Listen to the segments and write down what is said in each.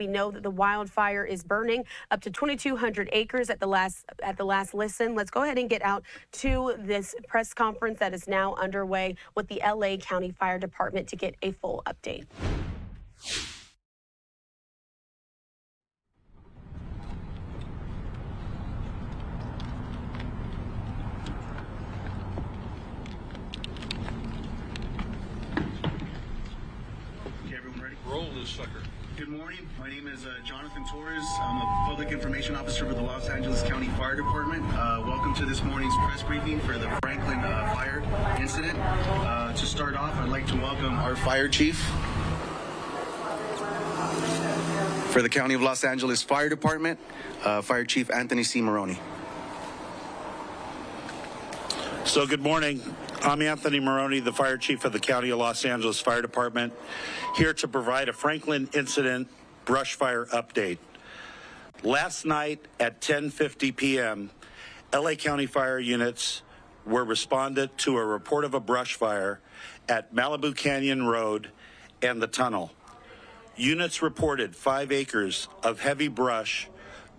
We know that the wildfire is burning up to 2,200 acres at the last listen. Let's go ahead and get out to this press conference that is now underway with the LA County Fire Department to get a full update. Okay, everyone ready? Roll this sucker. Good morning. My name is Jonathan Torres. I'm a Public Information Officer for the Los Angeles County Fire Department. Welcome to this morning's press briefing for the Franklin fire incident. To start off, I'd like to welcome our fire chief for the County of Los Angeles Fire Department, Fire Chief Anthony C. Maroney. So good morning. I'm Anthony Maroney, the Fire Chief of the County of Los Angeles Fire Department, here to provide a Franklin incident brush fire update. Last night at 10:50 p.m., LA County fire units were responded to a report of a brush fire at Malibu Canyon Road and the tunnel. Units reported 5 acres of heavy brush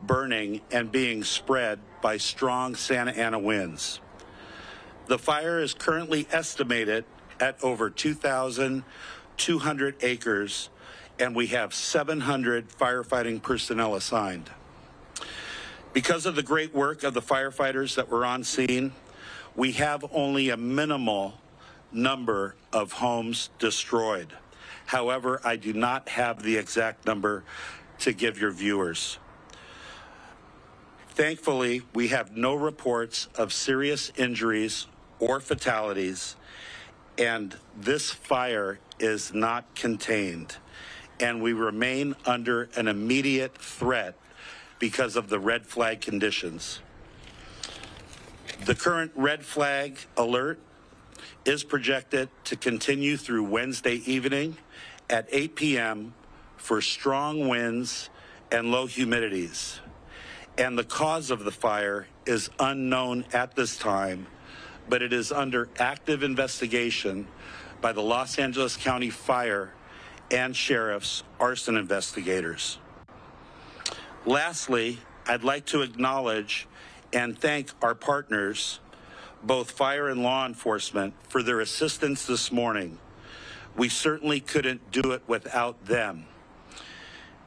burning and being spread by strong Santa Ana winds. The fire is currently estimated at over 2,200 acres, and we have 700 firefighting personnel assigned. Because of the great work of the firefighters that were on scene, we have only a minimal number of homes destroyed. However, I do not have the exact number to give your viewers. Thankfully, we have no reports of serious injuries or fatalities, and this fire is not contained, and we remain under an immediate threat because of the red flag conditions. The current red flag alert is projected to continue through Wednesday evening at 8 p.m. for strong winds and low humidities. And the cause of the fire is unknown at this time, but it is under active investigation by the Los Angeles County Fire and Sheriff's arson investigators. Lastly, I'd like to acknowledge and thank our partners, both fire and law enforcement, for their assistance this morning. We certainly couldn't do it without them.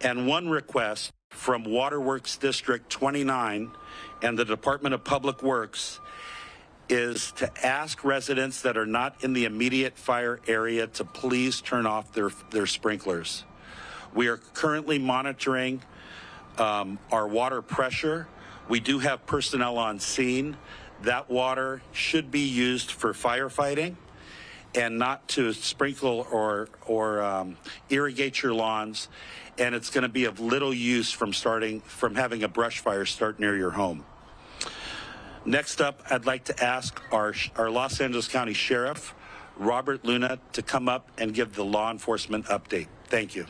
And one request from Waterworks District 29 and the Department of Public Works is to ask residents that are not in the immediate fire area to please turn off their sprinklers. We are currently monitoring our water pressure. We do have personnel on scene. That water should be used for firefighting and not to sprinkle or irrigate your lawns. And it's going to be of little use from having a brush fire start near your home. Next up, I'd like to ask our Los Angeles County Sheriff, Robert Luna, to come up and give the law enforcement update. Thank you.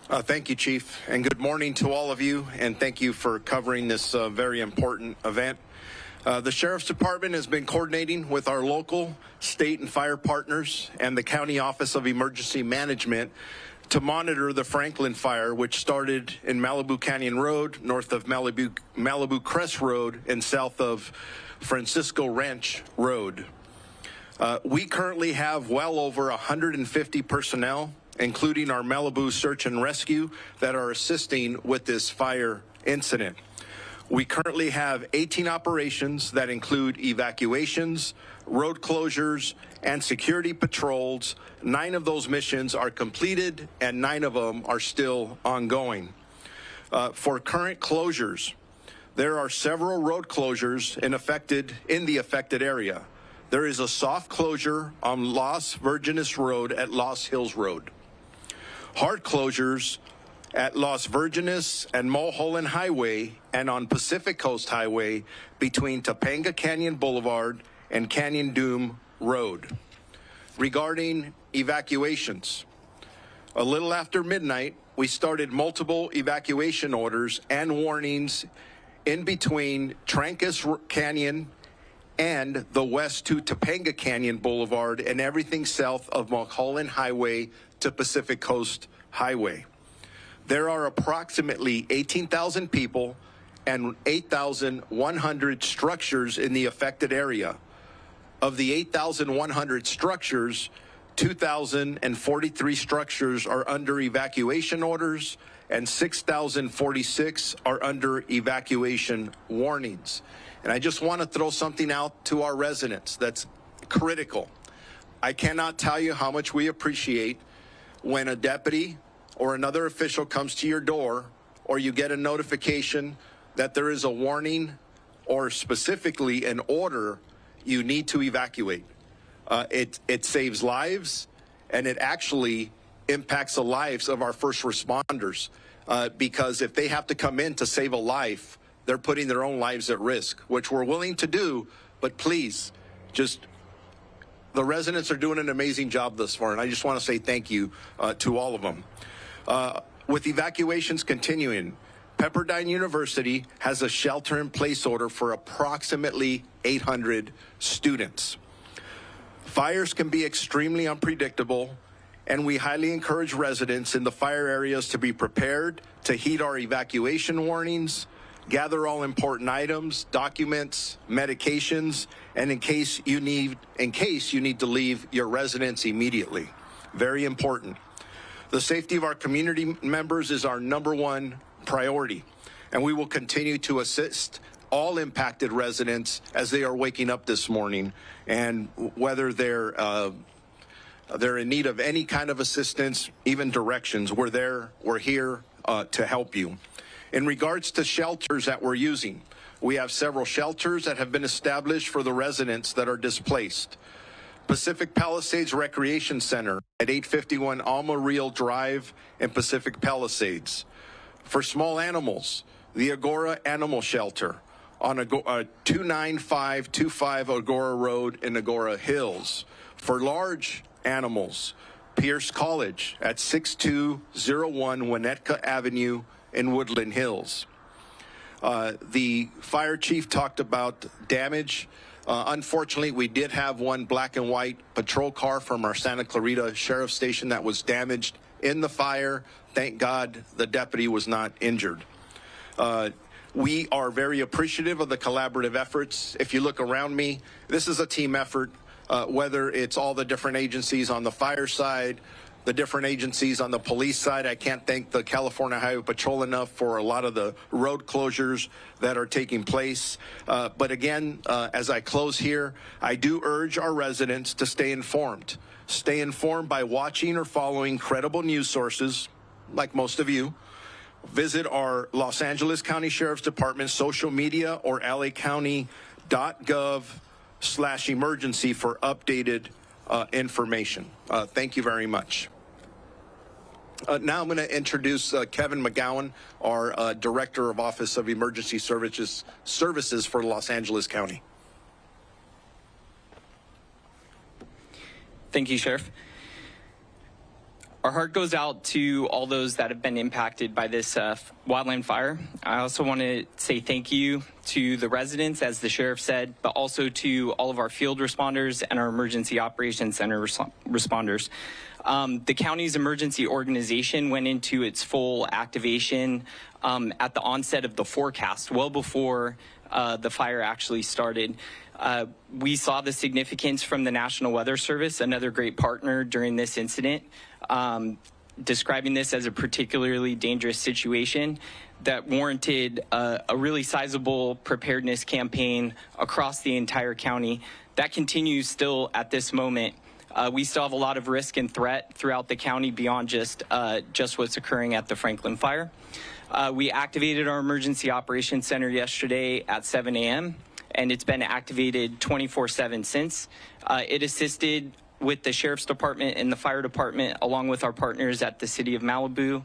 Thank you, Chief, and good morning to all of you, and thank you for covering this very important event. The Sheriff's Department has been coordinating with our local, state, and fire partners and the County Office of Emergency Management to monitor the Franklin fire, which started in Malibu Canyon Road, north of Malibu Crest Road, and south of Francisco Ranch Road. We currently have well over 150 personnel, including our Malibu Search and Rescue, that are assisting with this fire incident. We currently have 18 operations that include evacuations, road closures, and security patrols. 9 of those missions are completed, and 9 of them are still ongoing. For current closures, there are several road closures in the affected area. There is a soft closure on Las Virgenes Road at Lost Hills Road. Hard closures at Las Virgenes and Mulholland Highway and on Pacific Coast Highway between Topanga Canyon Boulevard and Canyon Doom Road. Regarding evacuations, a little after midnight, we started multiple evacuation orders and warnings in between Trancas Canyon and the west to Topanga Canyon Boulevard and everything south of Mulholland Highway to Pacific Coast Highway. There are approximately 18,000 people and 8,100 structures in the affected area. Of the 8,100 structures, 2,043 structures are under evacuation orders and 6,046 are under evacuation warnings. And I just want to throw something out to our residents that's critical. I cannot tell you how much we appreciate when a deputy or another official comes to your door or you get a notification that there is a warning or specifically an order you need to evacuate. It saves lives, and it actually impacts the lives of our first responders because if they have to come in to save a life, they're putting their own lives at risk, which we're willing to do, but please, the residents are doing an amazing job thus far, and I just want to say thank you to all of them. With evacuations continuing, Pepperdine University has a shelter-in-place order for approximately 800 students. Fires can be extremely unpredictable, and we highly encourage residents in the fire areas to be prepared to heed our evacuation warnings, gather all important items, documents, medications, and in case you need to leave your residence immediately. Very important. The safety of our community members is our #1 priority, and we will continue to assist all impacted residents as they are waking up this morning, and whether they're in need of any kind of assistance, even directions, we're here to help you. In regards to shelters that we're using, we have several shelters that have been established for the residents that are displaced. Pacific Palisades Recreation Center at 851 Alma Real Drive in Pacific Palisades. For small animals, the Agora Animal Shelter on 29525 Agora Road in Agora Hills. For large animals, Pierce College at 6201 Winnetka Avenue in Woodland Hills. The fire chief talked about damage. Unfortunately, we did have one black and white patrol car from our Santa Clarita Sheriff's Station that was damaged in the fire. Thank God the deputy was not injured. We are very appreciative of the collaborative efforts. If you look around me, this is a team effort, whether it's all the different agencies on the fire side, the different agencies on the police side. I can't thank the California Highway Patrol enough for a lot of the road closures that are taking place. But again, as I close here, I do urge our residents to stay informed. Stay informed by watching or following credible news sources, like most of you. Visit our Los Angeles County Sheriff's Department social media or lacounty.gov/emergency for updated information. Thank you very much. Now I'm going to introduce Kevin McGowan, our Director of Office of Emergency Services for Los Angeles County. Thank you, Sheriff. Our heart goes out to all those that have been impacted by this wildland fire. I also want to say thank you to the residents, as the sheriff said, but also to all of our field responders and our emergency operations center responders. The county's emergency organization went into its full activation at the onset of the forecast, well before the fire actually started. We saw the significance from the National Weather Service, another great partner during this incident, describing this as a particularly dangerous situation that warranted a really sizable preparedness campaign across the entire county. That continues still at this moment. We still have a lot of risk and threat throughout the county beyond just what's occurring at the Franklin fire. We activated our emergency operations center yesterday at 7 a.m. and it's been activated 24/7 since. It assisted with the Sheriff's Department and the Fire Department, along with our partners at the City of Malibu,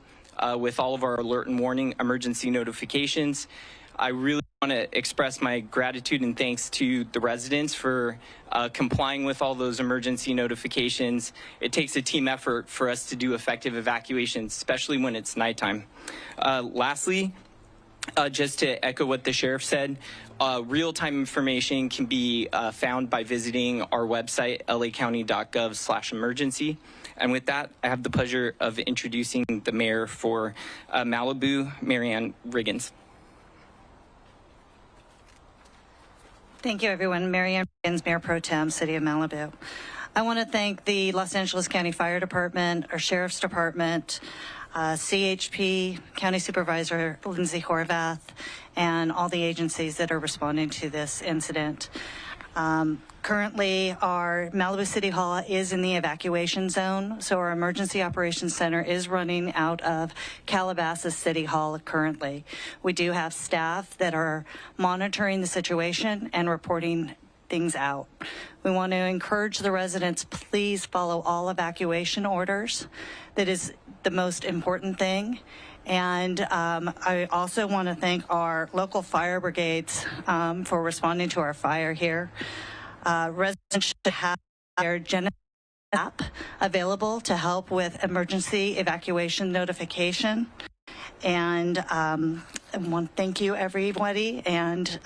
with all of our alert and warning emergency notifications. I really want to express my gratitude and thanks to the residents for complying with all those emergency notifications. It takes a team effort for us to do effective evacuations, especially when it's nighttime. Lastly, Just to echo what the sheriff said, real-time information can be found by visiting our website, lacounty.gov/emergency. And with that, I have the pleasure of introducing the mayor for Malibu, Marianne Riggins. Thank you, everyone. Marianne Riggins, Mayor Pro Tem, City of Malibu. I want to thank the Los Angeles County Fire Department, our Sheriff's Department, CHP, County Supervisor Lindsay Horvath, and all the agencies that are responding to this incident. Currently, our Malibu City Hall is in the evacuation zone, so our Emergency Operations Center is running out of Calabasas City Hall currently. We do have staff that are monitoring the situation and reporting things out. We want to encourage the residents, please follow all evacuation orders. That is the most important thing. And I also want to thank our local fire brigades for responding to our fire here. Residents should have their Genesis app available to help with emergency evacuation notification. And I want to thank you, everybody, and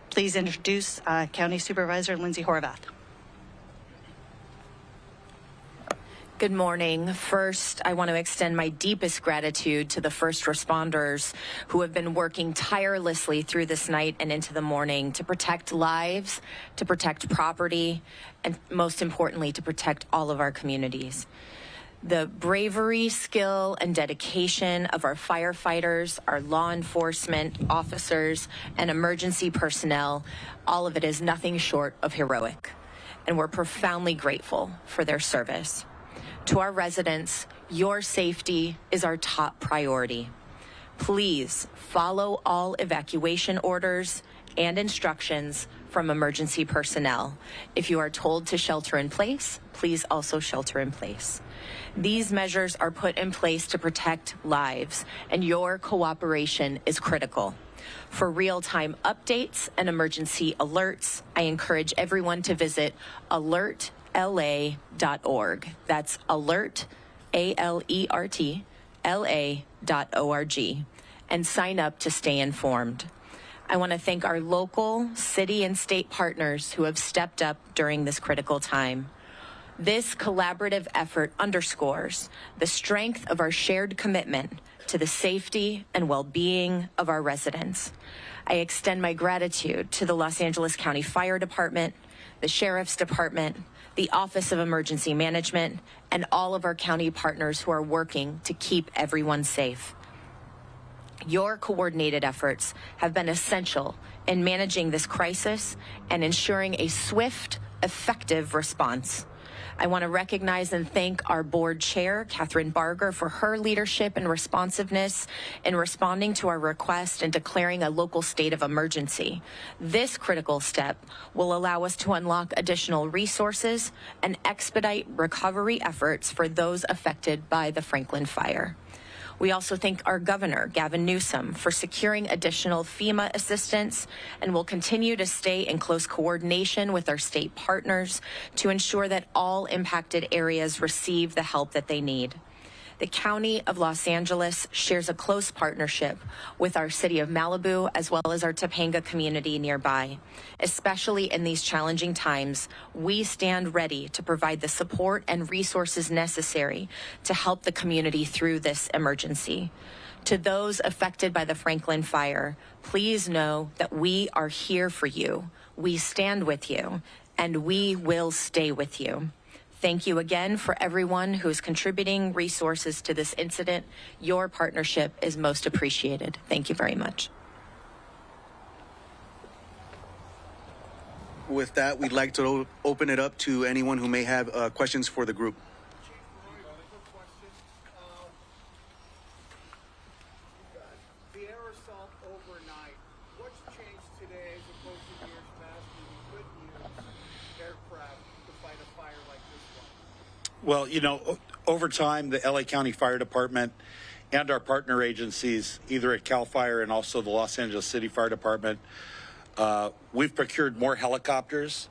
please introduce County Supervisor Lindsay Horvath. Good morning. First, I want to extend my deepest gratitude to the first responders who have been working tirelessly through this night and into the morning to protect lives, to protect property, and most importantly, to protect all of our communities. The bravery, skill, and dedication of our firefighters, our law enforcement officers, and emergency personnel, all of it is nothing short of heroic. And we're profoundly grateful for their service. To our residents, your safety is our top priority. Please follow all evacuation orders and instructions from emergency personnel. If you are told to shelter in place, please also shelter in place. These measures are put in place to protect lives, and your cooperation is critical. For real-time updates and emergency alerts, I encourage everyone to visit alertla.org. That's alert, A-L-E-R-T, LA.org, and sign up to stay informed. I want to thank our local, city, and state partners who have stepped up during this critical time. This collaborative effort underscores the strength of our shared commitment to the safety and well-being of our residents. I extend my gratitude to the Los Angeles County Fire Department, the Sheriff's Department, the Office of Emergency Management, and all of our county partners who are working to keep everyone safe. Your coordinated efforts have been essential in managing this crisis and ensuring a swift, effective response. I want to recognize and thank our board chair, Catherine Barger, for her leadership and responsiveness in responding to our request and declaring a local state of emergency. This critical step will allow us to unlock additional resources and expedite recovery efforts for those affected by the Franklin fire. We also thank our governor, Gavin Newsom, for securing additional FEMA assistance, and will continue to stay in close coordination with our state partners to ensure that all impacted areas receive the help that they need. The County of Los Angeles shares a close partnership with our city of Malibu as well as our Topanga community nearby. Especially in these challenging times, we stand ready to provide the support and resources necessary to help the community through this emergency. To those affected by the Franklin fire, please know that we are here for you. We stand with you, and we will stay with you. Thank you again for everyone who is contributing resources to this incident. Your partnership is most appreciated. Thank you very much. With that, we'd like to open it up to anyone who may have questions for the group. The air assault overnight, what's changed today as opposed to years past? Do we could use aircraft to fight a fire like this one? Well, you know, over time, the LA County Fire Department and our partner agencies, either at CAL FIRE and also the Los Angeles City Fire Department, we've procured more helicopters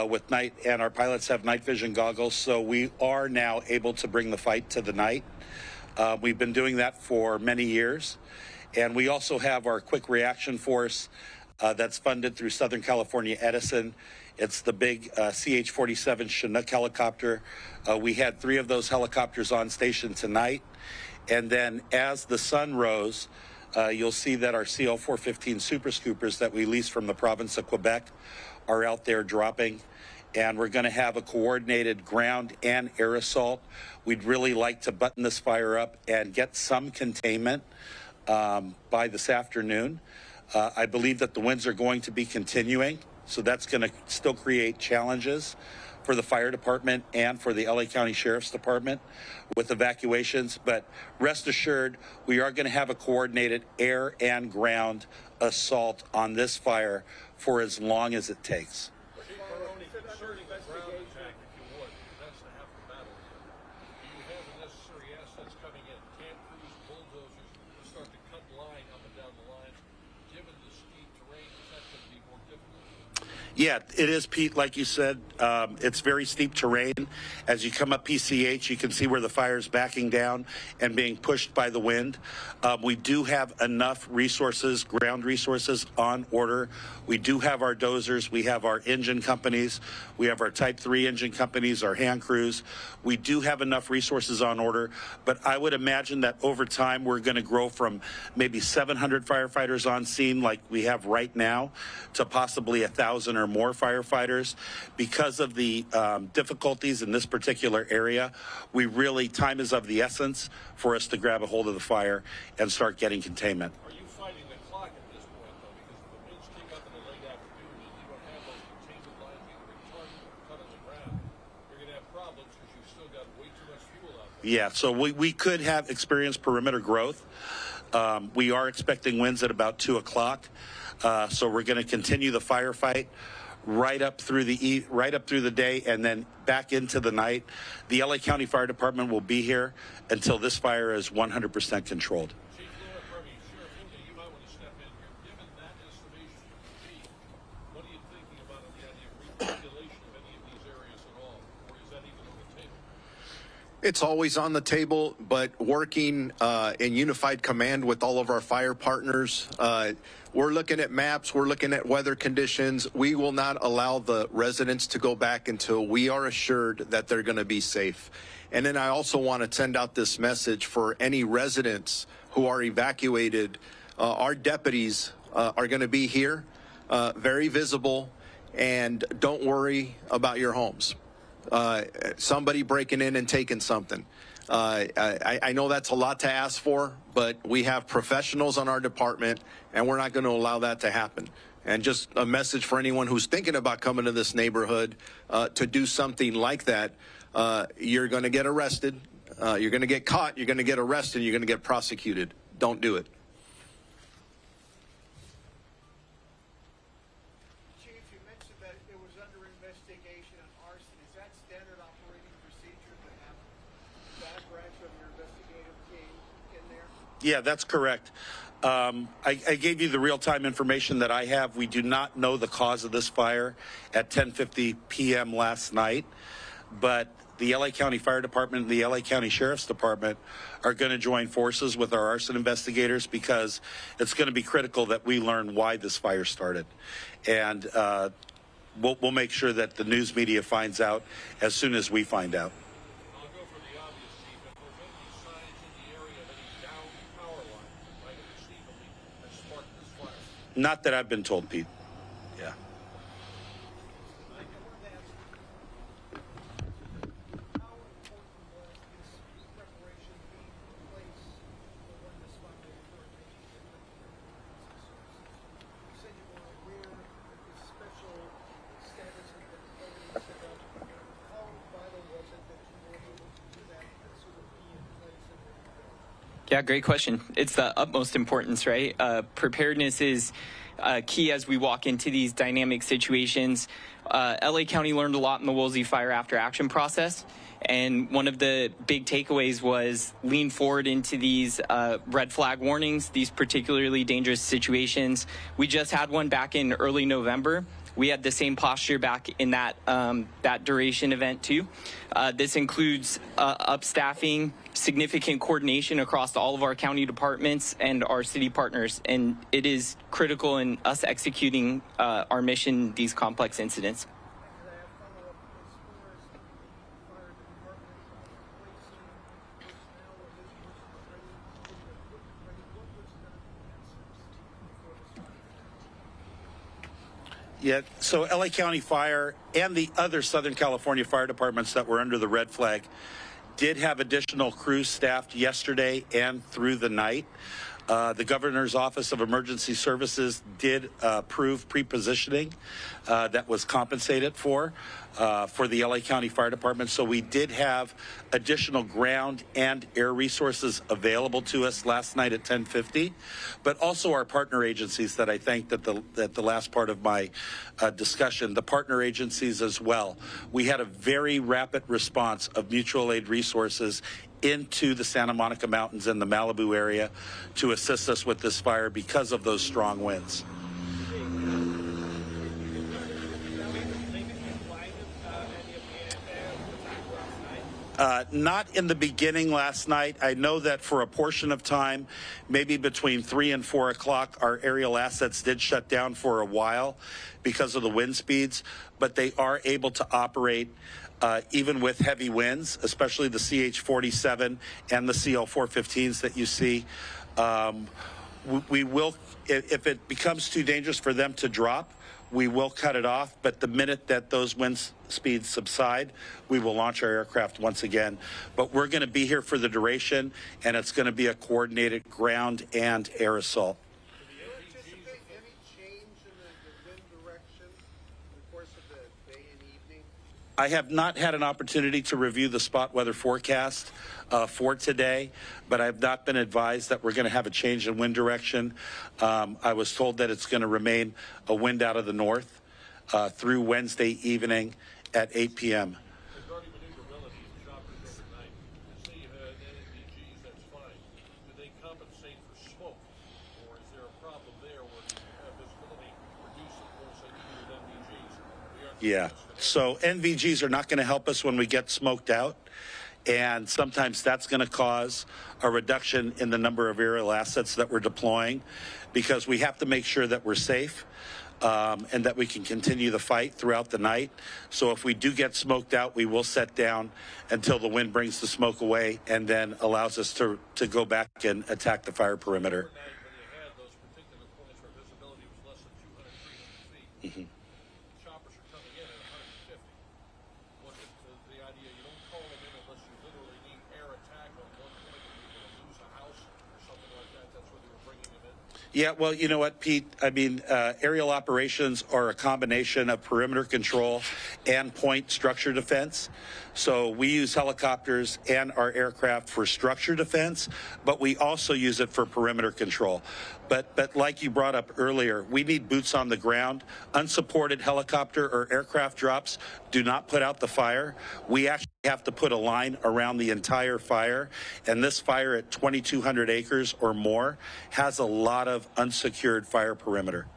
with night, and our pilots have night vision goggles, so we are now able to bring the fight to the night. We've been doing that for many years, And we also have our quick reaction force that's funded through Southern California Edison. It's the big CH-47 Chinook helicopter. We had 3 of those helicopters on station tonight. And then as the sun rose, you'll see that our CL-415 Super Scoopers that we leased from the province of Quebec are out there dropping. And we're going to have a coordinated ground and air assault. We'd really like to button this fire up and get some containment by this afternoon. I believe that the winds are going to be continuing, so that's going to still create challenges for the fire department and for the LA County Sheriff's Department with evacuations. But rest assured, we are going to have a coordinated air and ground assault on this fire for as long as it takes. Yeah, it is, Pete. Like you said, it's very steep terrain. As you come up PCH, you can see where the fire is backing down and being pushed by the wind. We do have enough resources, ground resources on order. We do have our dozers. We have our engine companies. We have our Type 3 engine companies, our hand crews. We do have enough resources on order, but I would imagine that over time we're going to grow from maybe 700 firefighters on scene like we have right now to possibly 1,000 or more firefighters. Because of the difficulties in this particular area, time is of the essence for us to grab a hold of the fire and start getting containment. Are you fighting the clock at this point, though? Because the winds came up in the late afternoon and you don't have those containment lines being retarded or cut on the ground. You're going to have problems because you've still got way too much fuel out there. Yeah, so we could have experienced perimeter growth. We are expecting winds at about 2 o'clock. So we're going to continue the firefight right up through the day and then back into the night. The LA County Fire Department will be here until this fire is 100% controlled. Chief Sheriff India, you might want to step in here. Given that estimation of the what are you thinking about the idea of repopulation of any of these areas at all? Or is that even on the table? It's always on the table, but working in unified command with all of our fire partners, we're looking at maps, we're looking at weather conditions. We will not allow the residents to go back until we are assured that they're going to be safe. And then I also want to send out this message for any residents who are evacuated. Our deputies are going to be here, very visible, and don't worry about your homes. Somebody breaking in and taking something. I know that's a lot to ask for, but we have professionals on our department, and we're not going to allow that to happen. And just a message for anyone who's thinking about coming to this neighborhood to do something like that. You're going to get arrested. You're going to get caught. You're going to get arrested. You're going to get prosecuted. Don't do it. Chief, you mentioned that it was under investigation on arson. Is that standard operating procedure to have that branch of your investigative team in there? Yeah, that's correct. I gave you the real-time information that I have. We do not know the cause of this fire at 10:50 p.m. last night, but the LA County Fire Department and the LA County Sheriff's Department are going to join forces with our arson investigators because it's going to be critical that we learn why this fire started. And we'll make sure that the news media finds out as soon as we find out. I'll go for the obvious, Chief. If there's any signs in the area of any downed power line, right, conceivably, that sparked this fire. Not that I've been told, Pete. Yeah. How important was this preparation being in place for when this fire occurred? You said you were aware that this special status had been already set up. How vital was it that you were able to do that and sort of be in place and ready to go? Yeah, great question. It's the utmost importance, right? Preparedness is key as we walk into these dynamic situations. LA County learned a lot in the Woolsey Fire After Action process. And one of the big takeaways was lean forward into these red flag warnings, these particularly dangerous situations. We just had one back in early November. We had the same posture back in that duration event too. This includes upstaffing, significant coordination across all of our county departments and our city partners, and it is critical in us executing our mission, these complex incidents. Could I have follow-up as far as the fire department placing personnel or this person ready, getting equipment ready? What was going to be the answers for this fire? Yeah, so LA County Fire and the other Southern California fire departments that were under the red flag did have additional crews staffed yesterday and through the night. The Governor's Office of Emergency Services did approve pre-positioning that was compensated for the LA County Fire Department. So we did have additional ground and air resources available to us last night at 10:50, but also our partner agencies that I thanked at the last part of my discussion, the partner agencies as well. We had a very rapid response of mutual aid resources into the Santa Monica Mountains and the Malibu area to assist us with this fire because of those strong winds. Not in the beginning last night. I know that for a portion of time, maybe between 3 and 4 o'clock, our aerial assets did shut down for a while because of the wind speeds, but they are able to operate even with heavy winds, especially the CH-47 and the CL-415s that you see. We will, if it becomes too dangerous for them to drop, we will cut it off, but the minute that those wind speeds subside, we will launch our aircraft once again. But we're going to be here for the duration, and it's going to be a coordinated ground and air assault. Do you anticipate any change in the wind direction in the course of the day and evening? I have not had an opportunity to review the spot weather forecast for today, but I've not been advised that we're going to have a change in wind direction. I was told that it's going to remain a wind out of the north through Wednesday evening at 8 p.m. There's already maneuverability in shoppers overnight. You say you had NVGs, that's fine. Do they compensate for smoke? Or is there a problem there where you have visibility reduced, of course, like you do with NVGs? Yeah. So NVGs are not going to help us when we get smoked out. And sometimes that's going to cause a reduction in the number of aerial assets that we're deploying because we have to make sure that we're safe and that we can continue the fight throughout the night. So if we do get smoked out, we will set down until the wind brings the smoke away and then allows us to go back and attack the fire perimeter. Overnight, when you had those particular points where visibility was less than 200, 300 feet, choppers are coming in at 150. Was it the idea you don't call them in unless you literally need air attack on one point and you're going to lose a house or something like that? That's where they were bringing them in? Yeah, well, you know what, Pete? I mean, aerial operations are a combination of perimeter control and point structure defense. So we use helicopters and our aircraft for structure defense, but we also use it for perimeter control. But like you brought up earlier, we need boots on the ground. Unsupported helicopter or aircraft drops do not put out the fire. We actually have to put a line around the entire fire. And this fire at 2,200 acres or more has a lot of unsecured fire perimeter.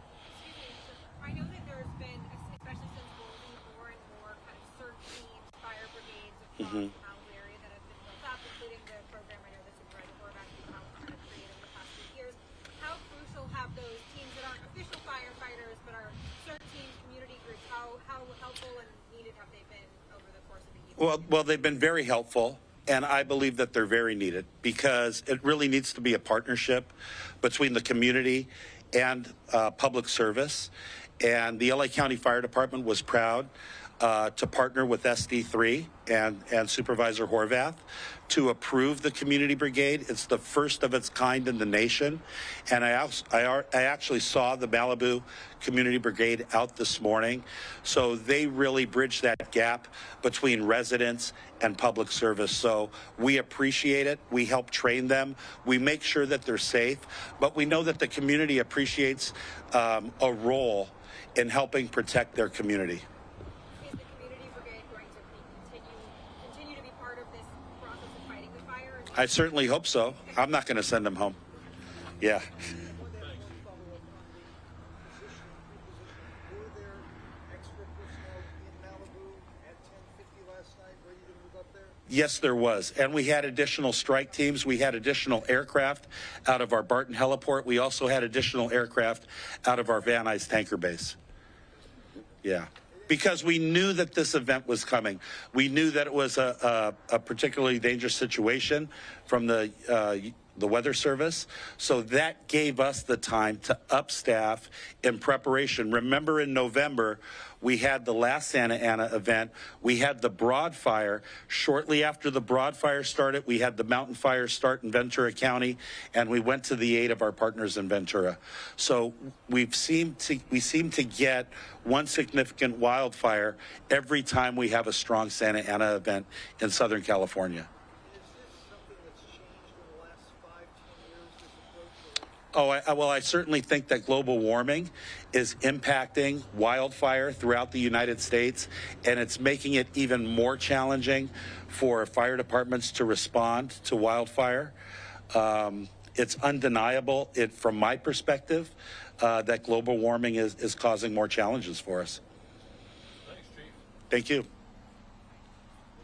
I know that there's been, especially since Golden, more and more kind of search teams, fire brigades across the Malibu area that have been built up, including the program I know the Supervisor Horvath has kind of created in the past few years. How crucial have those teams that aren't official firefighters but are search teams, community groups, how helpful and needed have they been over the course of the evening? Well, they've been very helpful. And I believe that they're very needed because it really needs to be a partnership between the community and public service. And the LA County Fire Department was proud to partner with SD3 and Supervisor Horvath to approve the community brigade. It's the first of its kind in the nation. And I actually saw the Malibu community brigade out this morning. So they really bridge that gap between residents and public service. So we appreciate it. We help train them. We make sure that they're safe. But we know that the community appreciates a role in helping protect their community. Is the community brigade going to continue to be part of this process of fighting the fire? I certainly hope so. I'm not going to send them home. Yeah. One follow-up on the positioning, were there extra personnel in Malibu at 10:50 last night ready to move up there? Yes, there was. And we had additional strike teams. We had additional aircraft out of our Barton heliport. We also had additional aircraft out of our Van Nuys tanker base. Yeah. Because we knew that this event was coming. We knew that it was a particularly dangerous situation from the Weather Service. So that gave us the time to upstaff in preparation. Remember, in November, we had the last Santa Ana event. We had the Broad Fire. Shortly after the Broad Fire started, we had the Mountain Fire start in Ventura County, and we went to the aid of our partners in Ventura. So we seem to get one significant wildfire every time we have a strong Santa Ana event in Southern California. Oh, I certainly think that global warming is impacting wildfire throughout the United States, and it's making it even more challenging for fire departments to respond to wildfire. It's undeniable, from my perspective, that global warming is causing more challenges for us. Thanks, Chief. Thank you. Can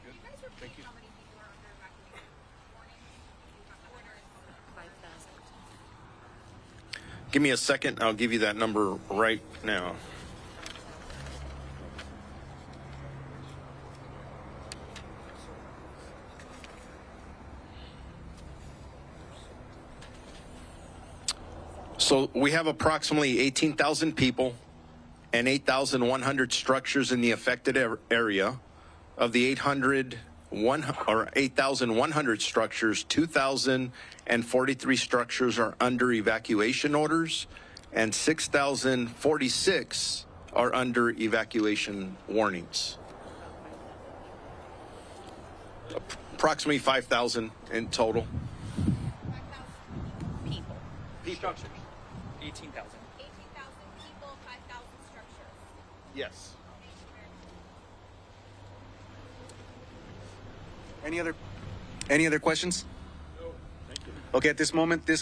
you guys repeat how many people are under evacuation warnings? 5,000. Give me a second. I'll give you that number right now. So we have approximately 18,000 people and 8,100 structures in the affected area. Of the 8,100 structures, 2,043 structures are under evacuation orders, and 6,046 are under evacuation warnings. Approximately 5,000 in total. 5,000 People. Structures. 18,000. 18,000 people, 5,000 structures. Yes. Any other questions? Okay, at this moment, this